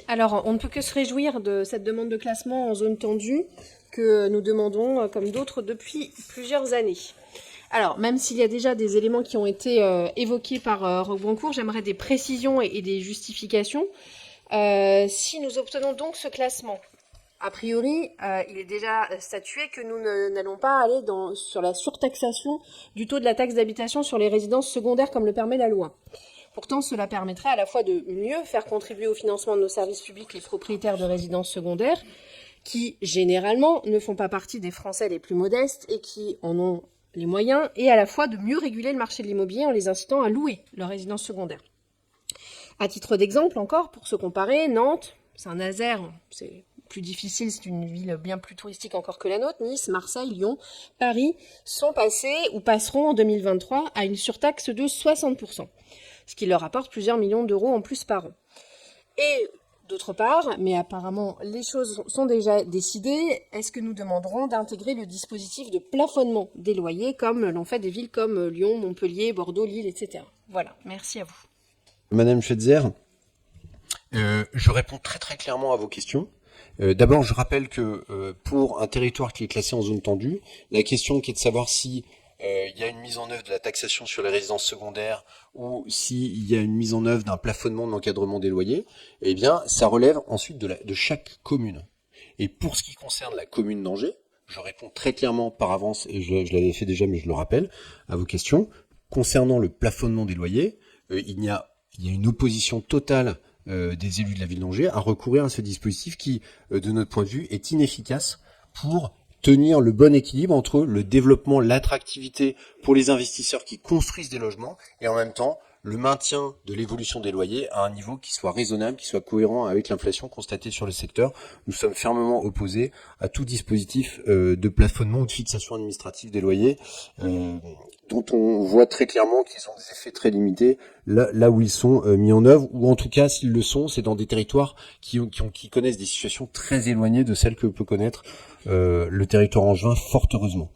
Alors, on ne peut que se réjouir de cette demande de classement en zone tendue que nous demandons, comme d'autres, depuis plusieurs années. Alors, même s'il y a déjà des éléments qui ont été évoqués par Roch Brancourt, j'aimerais des précisions et des justifications. Si nous obtenons donc ce classement, a priori, il est déjà statué que nous n'allons pas aller sur la surtaxation du taux de la taxe d'habitation sur les résidences secondaires comme le permet la loi. Pourtant, cela permettrait à la fois de mieux faire contribuer au financement de nos services publics les propriétaires de résidences secondaires, qui généralement ne font pas partie des Français les plus modestes et qui en ont les moyens, et à la fois de mieux réguler le marché de l'immobilier en les incitant à louer leurs résidences secondaires. À titre d'exemple encore, pour se comparer, Nantes, Saint-Nazaire, c'est plus difficile, c'est une ville bien plus touristique encore que la nôtre, Nice, Marseille, Lyon, Paris sont passés ou passeront en 2023 à une surtaxe de 60%, ce qui leur apporte plusieurs millions d'euros en plus par an. Et d'autre part, mais apparemment les choses sont déjà décidées, est-ce que nous demanderons d'intégrer le dispositif de plafonnement des loyers comme l'ont fait des villes comme Lyon, Montpellier, Bordeaux, Lille, etc. Voilà, merci à vous. Madame Schweitzer, je réponds très très clairement à vos questions. D'abord, je rappelle que pour un territoire qui est classé en zone tendue, la question qui est de savoir si il y a une mise en œuvre de la taxation sur les résidences secondaires ou s'il y a une mise en œuvre d'un plafonnement de l'encadrement des loyers, eh bien, ça relève ensuite de chaque commune. Et pour ce qui concerne la commune d'Angers, je réponds très clairement par avance, et je l'avais fait déjà, mais je le rappelle, à vos questions. Concernant le plafonnement des loyers, il y a une opposition totale des élus de la ville d'Angers à recourir à ce dispositif qui, de notre point de vue, est inefficace pour tenir le bon équilibre entre le développement, l'attractivité pour les investisseurs qui construisent des logements et en même temps le maintien de l'évolution des loyers à un niveau qui soit raisonnable, qui soit cohérent avec l'inflation constatée sur le secteur. Nous sommes fermement opposés à tout dispositif de plafonnement ou de fixation administrative des loyers dont on voit très clairement qu'ils ont des effets très limités là où ils sont mis en œuvre, ou en tout cas s'ils le sont, c'est dans des territoires qui connaissent des situations très éloignées de celles que peut connaître le territoire angevin, fort heureusement.